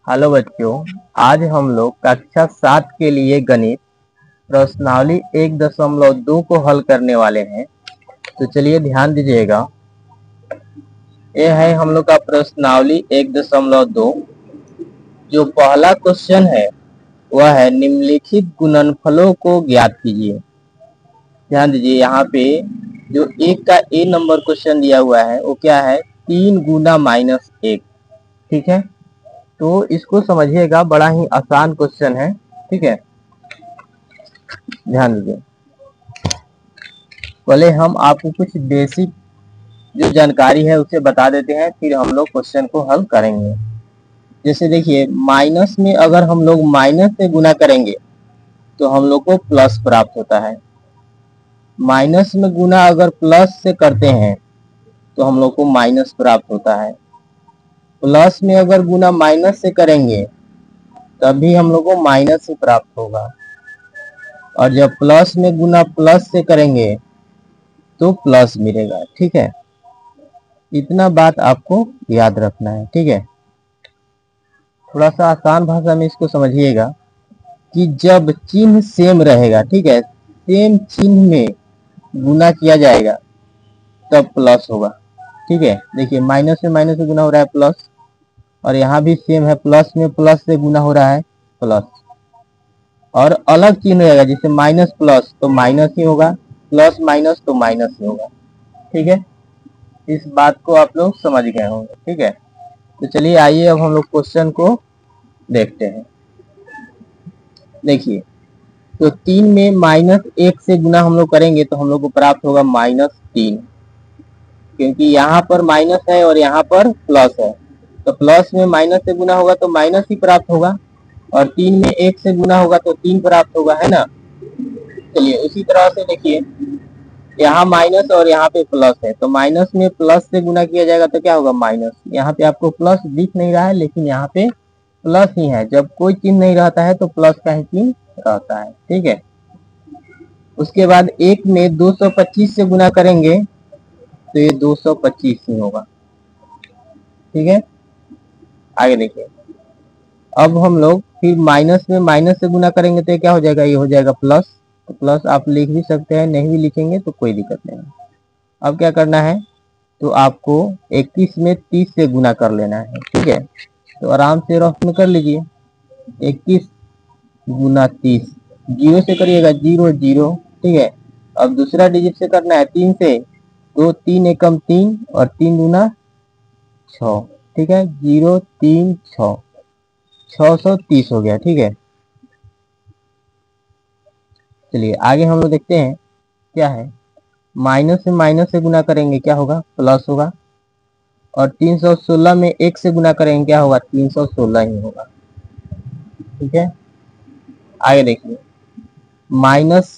Hello बच्चों, आज हम लोग कक्षा 7 के लिए गणित प्रश्नावली 1.2 को हल करने वाले हैं। तो चलिए ध्यान दीजिएगा। ये है हम लोग का प्रश्नावली 1.2। जो पहला क्वेश्चन है वह है निम्नलिखित गुणनफलों को ज्ञात कीजिए। ध्यान दीजिए, यहाँ पे जो एक का ए नंबर क्वेश्चन दिया हुआ है वो क्या है, 3 गुना -1। ठीक है, तो इसको समझिएगा, बड़ा ही आसान क्वेश्चन है। ठीक है, ध्यान दीजिए। पहले हम आपको कुछ बेसिक जो जानकारी है उसे बता देते हैं, फिर हम लोग क्वेश्चन को हल करेंगे। जैसे देखिए, माइनस में अगर हम लोग माइनस से गुना करेंगे तो हम लोग को प्लस प्राप्त होता है। माइनस में गुना अगर प्लस से करते हैं तो हम लोग को माइनस प्राप्त होता है। प्लस में अगर गुना माइनस से करेंगे तभी हम लोग को माइनस ही प्राप्त होगा। और जब प्लस में गुना प्लस से करेंगे तो प्लस मिलेगा। ठीक है, इतना बात आपको याद रखना है। ठीक है, थोड़ा सा आसान भाषा में इसको समझिएगा कि जब चिन्ह सेम रहेगा, ठीक है, सेम चिन्ह में गुना किया जाएगा तब प्लस होगा। ठीक है, देखिए माइनस से गुना हो रहा है प्लस, और यहाँ भी सेम है, प्लस में प्लस से गुना हो रहा है प्लस। और अलग चिन्ह रहेगा, जैसे माइनस प्लस तो माइनस ही होगा, प्लस माइनस तो माइनस ही होगा। ठीक है, इस बात को आप लोग समझ गए होंगे। ठीक है, तो चलिए आइए अब हम लोग क्वेश्चन को देखते हैं। देखिए, तो 3 में -1 से गुना हम लोग करेंगे तो हम लोग को प्राप्त होगा -3, क्योंकि यहाँ पर माइनस है और यहाँ पर प्लस है, तो प्लस में माइनस से गुना होगा तो माइनस ही प्राप्त होगा, और 3 में 1 से गुना होगा तो 3 प्राप्त होगा, है ना। चलिए उसी तरह से देखिए, यहाँ माइनस और यहाँ पे प्लस है, तो माइनस में प्लस से गुना किया जाएगा तो क्या होगा, माइनस। यहाँ पे आपको प्लस दिख नहीं रहा है, लेकिन यहाँ पे प्लस ही है। जब कोई चिन्ह नहीं रहता है तो प्लस का ही चिन्ह रहता है। ठीक है, उसके बाद 1 में 225 से गुना करेंगे तो ये 225 ही होगा। ठीक है, आगे देखिए, अब हम लोग फिर माइनस में माइनस से गुना करेंगे तो ये क्या हो जाएगा, ये हो जाएगा प्लस। तो प्लस आप लिख भी सकते हैं, नहीं भी लिखेंगे तो कोई दिक्कत नहीं। अब क्या करना है, तो आपको 21 में 30 से गुना कर लेना है। ठीक है, तो आराम से रफ में कर लीजिए। 21 गुना 30, जीरो से करिएगा, 0 0। ठीक है, अब दूसरा डिजिट से करना है 3 से, तो 3 एकम 3 और 3 गुना 6। ठीक है, 0 3 6, 630 हो गया। ठीक है, चलिए आगे हम लोग देखते हैं क्या है। माइनस से गुना करेंगे क्या होगा, प्लस होगा, और 316 में 1 से गुना करेंगे क्या होगा, 316 ही होगा। ठीक है, आगे देखिए, माइनस,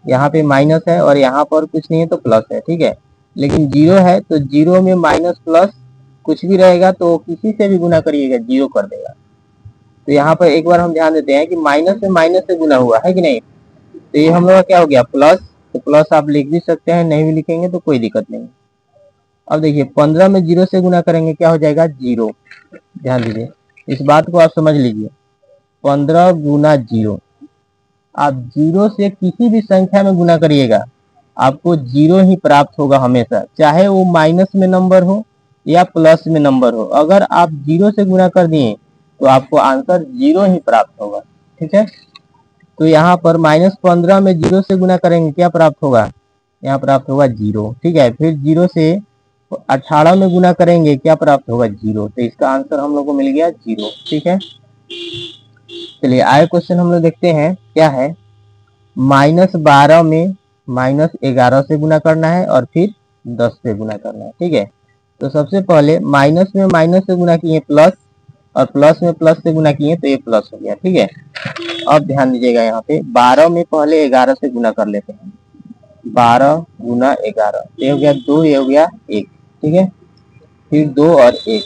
यहाँ पे माइनस है और यहाँ पर कुछ नहीं है तो प्लस है। ठीक है, लेकिन जीरो है तो जीरो में माइनस प्लस कुछ भी रहेगा तो किसी से भी गुना करिएगा जीरो कर देगा। तो यहाँ पर एक बार हम ध्यान देते हैं कि माइनस से गुना हुआ है कि नहीं, तो ये हम लोग का क्या हो गया, प्लस। तो प्लस आप लिख भी सकते हैं, नहीं भी लिखेंगे तो कोई दिक्कत नहीं। अब देखिए, 15 में 0 से गुना करेंगे क्या हो जाएगा, 0। ध्यान दीजिए, इस बात को आप समझ लीजिए। 15 गुना 0, आप 0 से किसी भी संख्या में गुना करिएगा आपको 0 ही प्राप्त होगा हमेशा, चाहे वो माइनस में नंबर हो या प्लस में नंबर हो। अगर आप 0 से गुना कर दिए तो आपको आंसर 0 ही प्राप्त होगा। ठीक है, तो यहाँ पर -15 में 0 से गुना करेंगे क्या प्राप्त होगा, यहाँ प्राप्त होगा 0। ठीक है, फिर 0 से 18 में गुना करेंगे क्या प्राप्त होगा, 0। तो इसका आंसर हम लोग को मिल गया 0। ठीक है, चलिए आगे क्वेश्चन हम लोग देखते हैं क्या है। -12 में -11 से गुना करना है और फिर 10 से गुना करना है। ठीक है, तो सबसे पहले माइनस में माइनस से गुना किए प्लस, और प्लस में प्लस से गुना किए तो ये प्लस हो गया। ठीक है, अब ध्यान दीजिएगा, यहाँ पे 12 में पहले 11 से गुना कर लेते हैं। 12 गुना 11, ये हो गया 2, ये हो गया 1। ठीक है, फिर 2 और 1,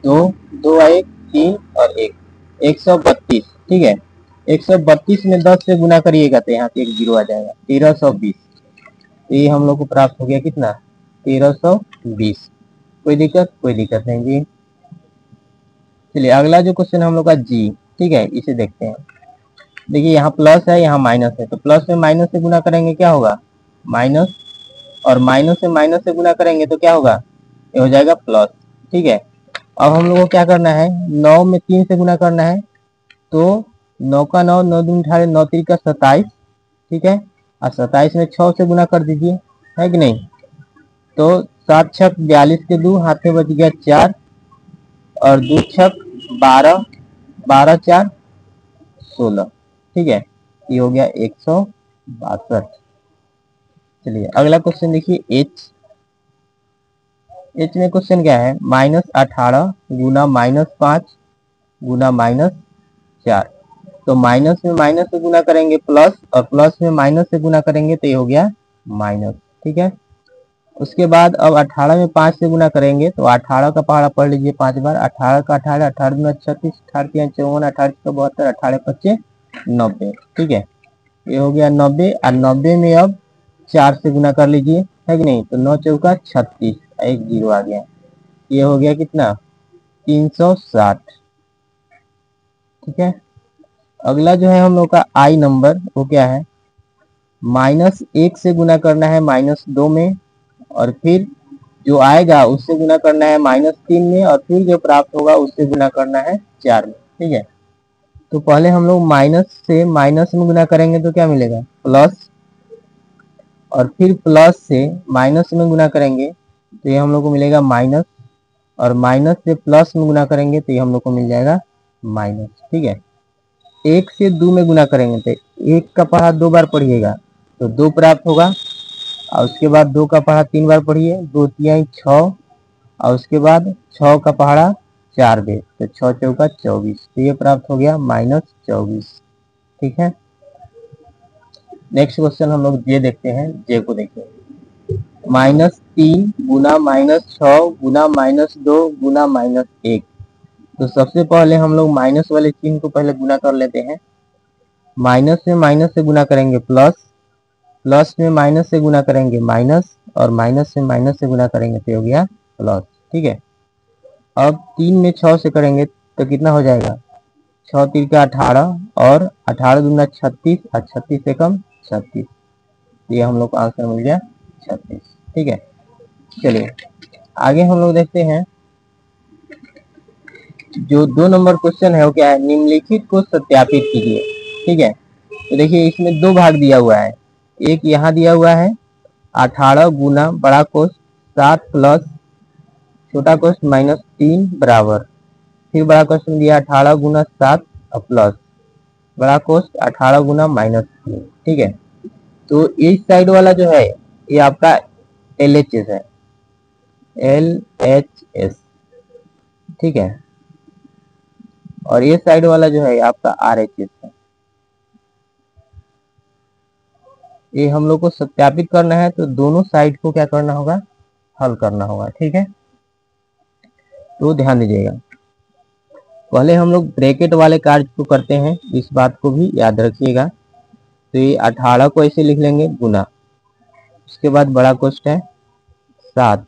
2 2 1 3 और 1, 132। ठीक है, 132 में 10 से गुना करिएगा तो यहाँ पे एक जीरो आ जाएगा, 1320। तो ये हम लोग को प्राप्त हो गया कितना, 1320। कोई दिक्कत नहीं जी। चलिए अगला जो क्वेश्चन हम लोग का जी, ठीक है, इसे देखते हैं। देखिए यहाँ प्लस है, यहाँ माइनस है, तो प्लस में माइनस से गुना करेंगे क्या होगा, माइनस, और माइनस से गुना करेंगे तो क्या होगा, ये हो जाएगा प्लस। ठीक है, अब हम लोग को क्या करना है, 9 में 3 से गुना करना है, तो 9 का 9, 9 दूनी 18, 9 3 का 27, ठीक है, और 27 में 6 से गुना कर दीजिए, है कि नहीं। तो 7 छक 42 के 2, हाथ में बच गया 4, और 2 छक 12, 12 4 16, ठीक है, ये हो गया 162। चलिए अगला क्वेश्चन देखिए, एच में क्वेश्चन क्या है, -18 गुना -5 गुना -4। तो माइनस में माइनस से गुना करेंगे प्लस, और प्लस में माइनस से गुना करेंगे तो ये हो गया माइनस। ठीक है, उसके बाद अब 18 में 5 से गुना करेंगे, तो 18 का पहाड़ा पढ़ लीजिए 5 बार, 18 का 18, 18 में 36, 18 के 54, 18 का 72, 18 25 90। ठीक है, ये हो गया 90, और 90 में अब 4 से गुना कर लीजिए, है कि नहीं, तो 9 चौका 36, एक जीरो आ गया, ये हो गया कितना, 360। ठीक है, अगला जो है हम लोग का आई नंबर, वो क्या है, -1 से गुना करना है -2 में, और फिर जो आएगा उससे गुना करना है -3 में, और फिर जो प्राप्त होगा उससे गुना करना है 4 में। ठीक है, तो पहले हम लोग माइनस से माइनस में गुना करेंगे तो क्या मिलेगा, प्लस, और फिर प्लस से माइनस में गुना करेंगे तो ये हम लोग को मिलेगा माइनस, और माइनस से प्लस में गुना करेंगे तो ये हम लोग को मिल जाएगा माइनस। ठीक है, 1 से 2 में गुना करेंगे तो 1 का पहाड़ा 2 बार पढ़िएगा तो 2 प्राप्त होगा, और उसके बाद 2 का पहाड़ा 3 बार पढ़िए, 2 तिहाई 6, और उसके बाद 6 का पहाड़ा 4 बेर, तो 6 चौका 24, तो ये प्राप्त हो गया -24। ठीक है, नेक्स्ट क्वेश्चन हम लोग जे देखते हैं, जे को देखते हैं, -3 गुना -6 गुना -2 गुना -1। तो सबसे पहले हम लोग माइनस वाले चिन्ह को पहले गुना कर लेते हैं, माइनस से गुना करेंगे प्लस, प्लस में माइनस से गुना करेंगे माइनस, और माइनस से गुना करेंगे तो हो गया प्लस। ठीक है, अब 3 में 6 से करेंगे तो कितना हो जाएगा, 6 3 का 18, और 18 दूना 36, और 36 से कम 36, ये हम लोग को आंसर मिल गया 36। ठीक है, चलिए आगे हम लोग देखते हैं, जो 2 नंबर क्वेश्चन है वो क्या है, निम्नलिखित को सत्यापित कीजिए। ठीक है, तो देखिए इसमें 2 भाग दिया हुआ है, एक यहाँ दिया हुआ है 18 गुना बड़ा कोष्ठ 7 प्लस छोटा कोष्ठ -3 बराबर, फिर बड़ा कोष्ठ में दिया 18 गुना 7 और प्लस बड़ा कोष्ठ 18 गुना -3। ठीक है, तो इस साइड वाला जो है ये आपका LHS है, LHS। ठीक है, और ये साइड वाला जो है आपका RHS है। ये हम लोग को सत्यापित करना है, तो दोनों साइड को क्या करना होगा, हल करना होगा। ठीक है, तो ध्यान दीजिएगा, पहले हम लोग ब्रैकेट वाले कार्य को करते हैं, इस बात को भी याद रखिएगा। तो ये 18 को ऐसे लिख लेंगे गुना, उसके बाद बड़ा कोष्ठ है 7,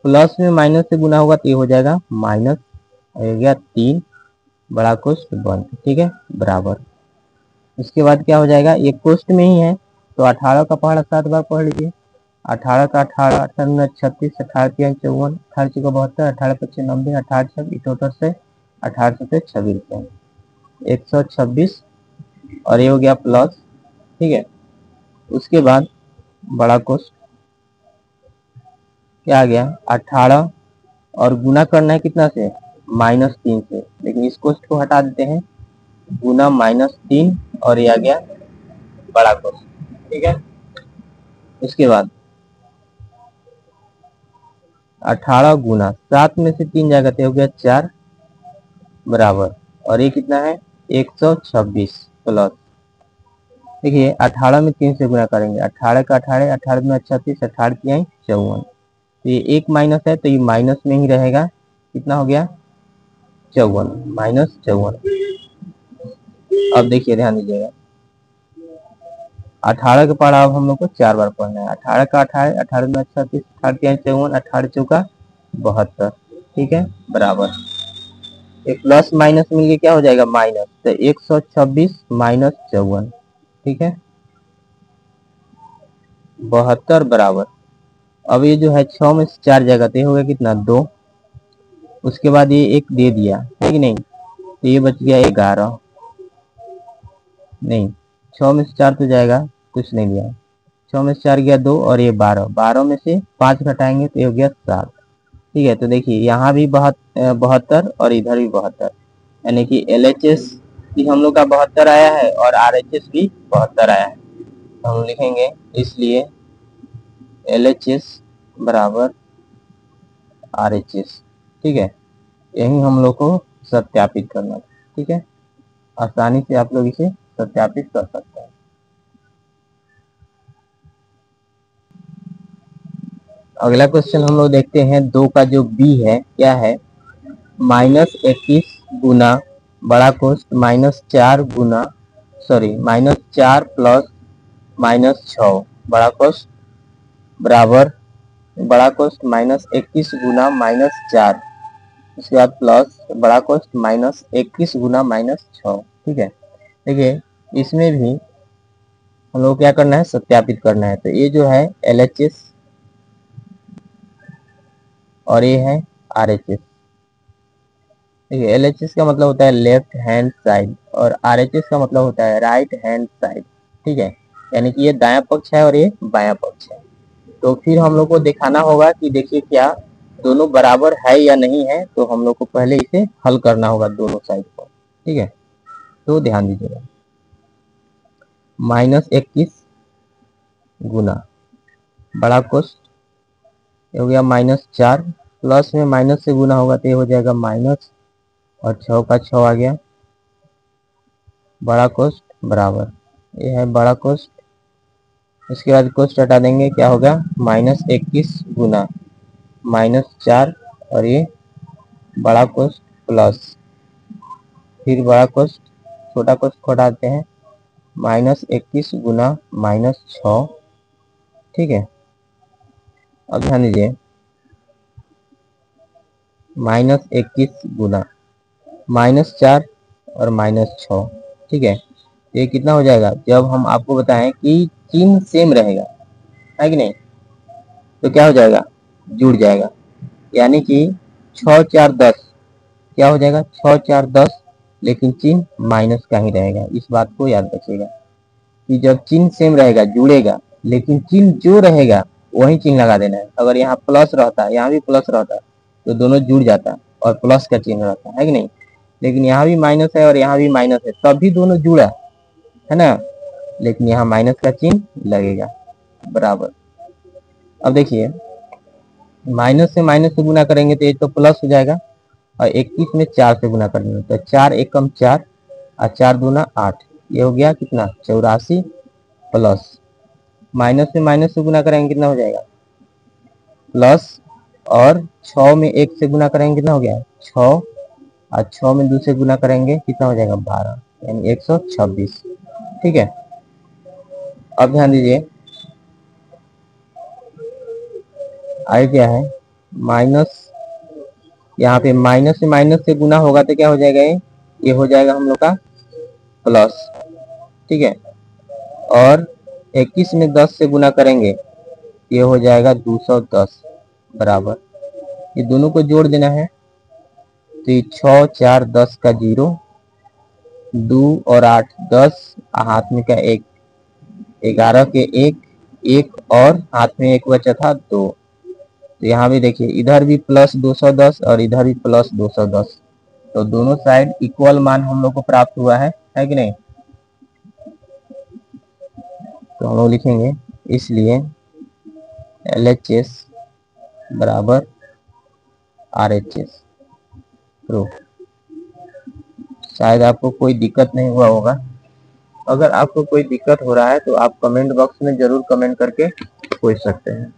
प्लस में माइनस से गुना होगा तो ये हो जाएगा माइनस, हो गया 3 बड़ा कोष्ठ बंद। ठीक है, बराबर, उसके बाद क्या हो जाएगा, ये कोष्ठ में ही है तो 18 का पहाड़ा 7 बार पढ़ लीजिए, 18 का 18, 18 36, 18 3 54, 18 6 72, 18 25 90, 18 6 टोटल से 18 से 26 126, और ये हो गया प्लस। ठीक है, उसके बाद बड़ा कोष्ठ क्या आ गया 18, और गुना करना है कितना से, -3 से, लेकिन इस कोष्ठ को हटा देते हैं, गुना -3, और ये आ गया बड़ा कोष्ठ। ठीक है, उसके बाद 18 गुना 7 में से 3 जाएगा तो हो गया 4 बराबर, और ये कितना है 126 प्लस। देखिए 18 में 3 से गुना करेंगे, 18 का 18, 18 में 36, 18 की 54, तो ये एक माइनस है तो ये माइनस में ही रहेगा, कितना हो गया 54, -54। अब देखिए ध्यान दीजिएगा, 18 के पढ़ा अब हम लोग को 4 बार पढ़ना है, 18 का 18, 18 में 36, 18 की 54, 18 चौका 72। ठीक है, बराबर, एक प्लस माइनस मिलके क्या हो जाएगा माइनस, तो 126 माइनस 54, ठीक है 72 बराबर। अब ये जो है 6 में से 4 जाएगा तो ये हो गया कितना 2, उसके बाद ये एक दे दिया है कि नहीं, तो ये बच गया 11, नहीं 6 में से 4 तो जाएगा, कुछ नहीं दिया, 6 में से 4 गया 2 और ये 12, 12 में से 5 घटाएंगे तो ये हो गया 7, ठीक है। तो देखिए यहाँ भी 72 और इधर भी 72, यानी कि LHS भी हम लोग का 72 आया है और RHS भी 72 आया है। तो हम लिखेंगे इसलिए LHS बराबर RHS, ठीक है, यही हम लोग को सत्यापित करना है, ठीक है, आसानी से आप लोग इसे सत्यापित कर सकते हैं। अगला क्वेश्चन हम लोग देखते हैं 2 का जो B है क्या है, -21 गुना बड़ा कोष्ठ -4 गुना -4 प्लस -6 बड़ा कोष्ठ बराबर बड़ा कोष्ठ -21 गुना -4, उसके बाद प्लस बड़ा कोष्ठ -21 गुना -6, ठीक है। देखिए इसमें भी हम लोग क्या करना है सत्यापित करना है। तो ये जो है LHS और ये है RHS, ठीक है। LHS का मतलब होता है लेफ्ट हैंड साइड और RHS का मतलब होता है राइट हैंड साइड, ठीक है, यानी कि ये दायां पक्ष है और ये बायां पक्ष है। तो फिर हम लोग को दिखाना होगा कि देखिए क्या दोनों बराबर है या नहीं है, तो हम लोग को पहले इसे हल करना होगा दोनों साइड को, ठीक है। तो ध्यान दीजिएगा, -21 गुना बड़ा कोष्ठ हो गया -4 प्लस में माइनस से गुना होगा तो ये हो जाएगा माइनस और 6 का 6 आ गया बड़ा कोष्ठ बराबर ये है बड़ा कोष्ठ, इसके बाद कोष्ठ हटा देंगे क्या होगा -21 गुना -4 और ये बड़ा कोष्ठ प्लस फिर बड़ा कोष्ठ छोटा कोष्ठ को हटाते हैं -21 गुना -6, ठीक है। अब ध्यान दीजिए -21 गुना -4 और -6, ठीक है। ये कितना हो जाएगा जब हम आपको बताएं कि चिन्ह सेम रहेगा है कि नहीं, तो क्या हो जाएगा जुड़ जाएगा, यानी कि 6 4 10 क्या हो जाएगा 6 4 10, लेकिन चिन्ह माइनस का ही रहेगा। इस बात को याद रखिएगा कि जब चिन्ह सेम रहेगा जुड़ेगा, लेकिन चिन्ह जो रहेगा वही चिन्ह लगा देना है। अगर यहाँ प्लस रहता यहाँ भी प्लस रहता तो दोनों जुड़ जाता और प्लस का चिन्ह रहता है कि नहीं, लेकिन यहाँ भी माइनस है और यहाँ भी माइनस है तब भी दोनों जुड़ा है ना, लेकिन यहाँ माइनस का चिन्ह लगेगा बराबर। अब देखिए माइनस से गुना करेंगे तो ये तो प्लस हो जाएगा और 21 में 4 से गुना करेंगे तो 4 एकम 4 और 4 दूना 8, ये हो गया कितना 84 प्लस माइनस से गुना करेंगे कितना हो जाएगा प्लस और 6 में 1 से गुना करेंगे कितना हो गया 6 और 6 में 2 से गुना करेंगे कितना हो जाएगा 12, यानी 126, ठीक है। अब ध्यान दीजिए आगे क्या है माइनस, यहाँ पे माइनस से गुना होगा तो क्या हो जाएगा ये हो जाएगा हम लोग का प्लस, ठीक है। और 21 में 10 से गुना करेंगे ये हो जाएगा 210 बराबर, ये दोनों को जोड़ देना है तो ये 6 4 10 का 0, 2 और 8 10, हाथ में का 1, 11 के 1 1 और हाथ में 1 बचा था 2, तो यहाँ भी देखिए इधर भी प्लस 210 और इधर भी प्लस 210, तो दोनों साइड इक्वल मान हम लोग को प्राप्त हुआ है कि नहीं। तो हम लोग लिखेंगे इसलिए LHS बराबर RHS प्रूफ। शायद आपको कोई दिक्कत नहीं हुआ होगा, अगर आपको कोई दिक्कत हो रहा है तो आप कमेंट बॉक्स में जरूर कमेंट करके पूछ सकते हैं।